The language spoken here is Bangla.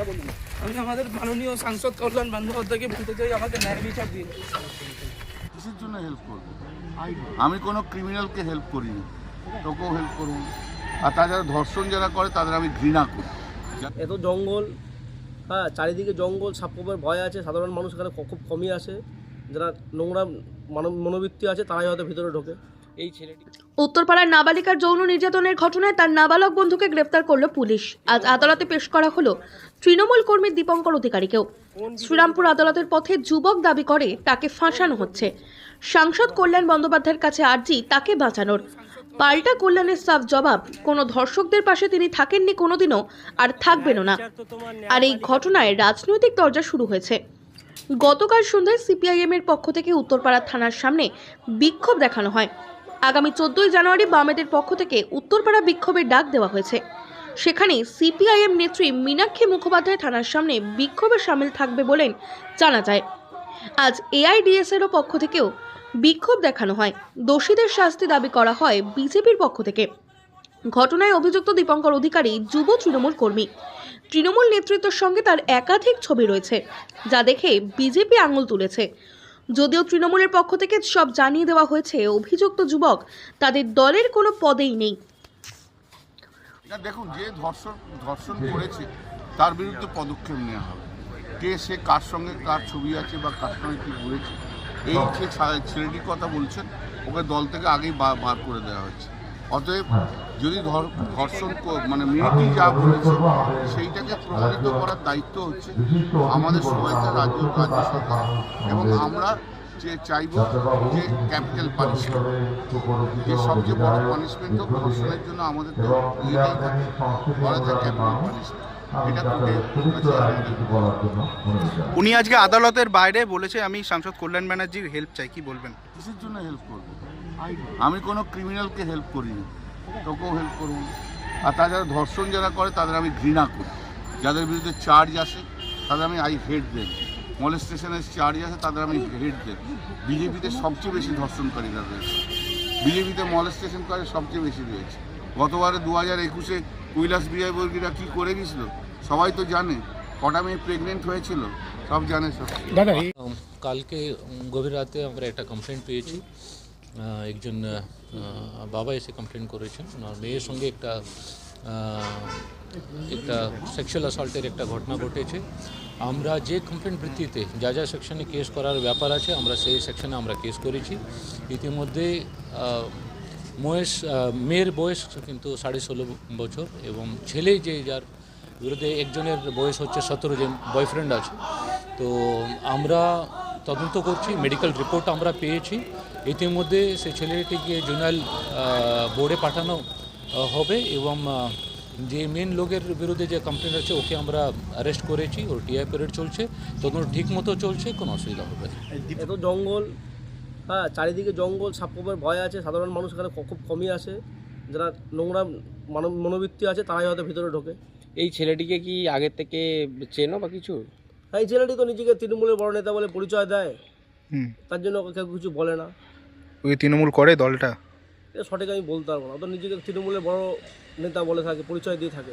আমি আমাদের মাননীয় সাংসদ কল্যাণ বন্দ্যোপাধ্যায়কে বলতে চাই, আমাকে ন্যায় বিচার দিন। কিসের জন্য হেল্প করবো? আমি কোনো ক্রিমিনালকে হেল্প করিনি, তোকেও হেল্প করবো না। আর তাছাড়া ধর্ষণ যারা করে তাদের আমি ঘৃণা করি। এত জঙ্গল, হ্যাঁ, চারিদিকে জঙ্গল, সাপকোপের ভয় আছে, সাধারণ মানুষ এখানে খুব কমই আসে। যারা নোংরা মনোবৃত্তি আছে তারাই হয়তো ভিতরে ঢোকে। এই ছেলেটি উত্তরপাড়ার নাবালিকার যৌন নির্যাতনের ঘটনায় তার নাবালক বন্ধুকে গ্রেফতার করল পুলিশ। আজ আদালতে পেশ করা হলো তৃণমূল কর্মী দীপঙ্কর অধিকারীকেও। শ্রীরামপুর আদালতের পথে যুবক দাবি করে তাকে ফাঁসানো হচ্ছে। সাংসদ কল্যাণ বন্দ্যোপাধ্যায়ের কাছে আর্জি তাকে বাঁচানোর। পাল্টা কল্যাণের সাফ জবাব, কোনো ধর্ষকদের পাশে তিনি থাকেননি কোনোদিনও, আর থাকবেনও না। আর এই ঘটনায় রাজনৈতিক দরজা শুরু হয়েছে। গতকাল সন্ধ্যায় সিপিআইএম এর পক্ষ থেকে উত্তরপাড়া থানার সামনে বিক্ষোভ দেখানো হয়। আগামী 14ই জানুয়ারি বামেদের পক্ষ থেকে উত্তরপাড়া বিক্ষোভের ডাক দেওয়া হয়েছে। সেখানে সিপিআইএম নেত্রী মীনাক্ষী মুখোপাধ্যায় থানার সামনে বিক্ষোভে সামিল থাকবে বলেন জানা যায়। আজ এআইডিএস এরও পক্ষ থেকেও বিক্ষোভ দেখানো হয়। দোষীদের শাস্তি দাবি করা হয় বিজেপির পক্ষ থেকে। ঘটনায় অভিযুক্ত দীপঙ্কর অধিকারী যুব তৃণমূল কর্মী। তৃণমূল নেতৃত্বের সঙ্গে তার একাধিক ছবি রয়েছে, যা দেখে বিজেপি আঙুল তুলেছে। যদিও তৃণমূলের পক্ষ থেকে সব জানিয়ে দেওয়া হয়েছে, অভিযুক্ত যুবক তাদের দলের কোনো পদেই নেই। দেখুন, যে ধর্ষণ করেছে তার বিরুদ্ধে পদক্ষেপ নেওয়া হবে। কে সে, কার সঙ্গে কার ছবি আছে বা কার সঙ্গে কী ঘুরেছে, এই যে ছেলেটির কথা বলছেন, ওকে দল থেকে আগেই বার করে দেওয়া হচ্ছে। অতএব যদি ধর্ষণ মানে মেয়েটি যা বলেছে সেইটাকে প্রমাণিত করার দায়িত্ব হচ্ছে আমাদের সবাইকার রাজ্য সরকার, এবং আমরা যে চাইব যে ক্যাপিটাল পানিশমেন্ট, যে সবচেয়ে বড় পানিশমেন্ট হোক ধর্ষণের জন্য আমাদের তো ইয়েটাই থাকে, বলা যায় ক্যাপিটাল পানিশমেন্ট। উনি আজকে আদালতের বাইরে বলেছে আমি সাংসদ কল্যাণ ব্যানার্জির হেল্প চাই, কি বলবেন? কিসের জন্য হেল্প করবো? আমি কোনো ক্রিমিনালকে হেল্প করিনি, তোকেও হেল্প করবো না। আর তাছাড়া ধর্ষণ যারা করে তাদের আমি ঘৃণা করি। যাদের বিরুদ্ধে চার্জ আসে তাদের আমি হেট দেব। মলেস্টেশনের চার্জ আসে তাদের আমি হেট দেব। বিজেপিতে সবচেয়ে বেশি ধর্ষণকারীরা রয়েছে, বিজেপিতে মলেস্টেশন করে সবচেয়ে বেশি রয়েছে। গতবারে 2021-এ কৈলাস বিজয়বর্গীরা কী করে গেছিল সবাই তো জানে, কটা মেয়ে প্রেগনেন্ট হয়েছিল সব জানে সব। দাদা কালকে গভীর রাতে আমরা একটা কমপ্লেন্ট পেয়েছি, একজন বাবা এসে কমপ্লেন করেছেন ওনার মেয়ের সঙ্গে একটা সেক্সুয়াল অ্যাসল্টের একটা ঘটনা ঘটেছে। আমরা যে কমপ্লেন্ট ভিত্তিতে যা যা সেকশনে কেস করার ব্যাপার আছে আমরা সেই সেকশনে আমরা কেস করেছি। ইতিমধ্যে মেয়ের বয়স কিন্তু 16.5 বছর এবং ছেলে যার বিরুদ্ধে একজনের বয়স হচ্ছে 17, যে বয়ফ্রেন্ড আছে। তো আমরা তদন্ত করছি, মেডিকেল রিপোর্ট আমরা পেয়েছি। ইতিমধ্যে সেই ছেলেটিকে জুনাইল বোর্ডে পাঠানো হবে এবং যে মেন লোকের বিরুদ্ধে যে কমপ্লেন আছে ওকে আমরা অ্যারেস্ট করেছি। ওর টিআই পিরিয়ড চলছে, তদন্ত ঠিক মতো চলছে, কোনো অসুবিধা হবে না। এত জঙ্গল, হ্যাঁ, চারিদিকে জঙ্গল, সাপকোপের ভয় আছে, সাধারণ মানুষ এখানে খুব কমই আসে। যারা নোংরা মনোবৃত্তি আছে তারাই হয়তো ভিতরে ঢোকে। এই ছেলেটিকে কি আগের থেকে চেনো বা কিছু? এই ছেলেটি তো নিজেকে তৃণমূলের বড় নেতা বলে পরিচয় দেয়, তার জন্য কেউ কিছু বলে না। ওই তৃণমূল করে দলটা? এটা সঠিক আমি বলতে পারবো না। তো নিজেকে তৃণমূলের বড় নেতা বলে থাকে, পরিচয় দিয়ে থাকে।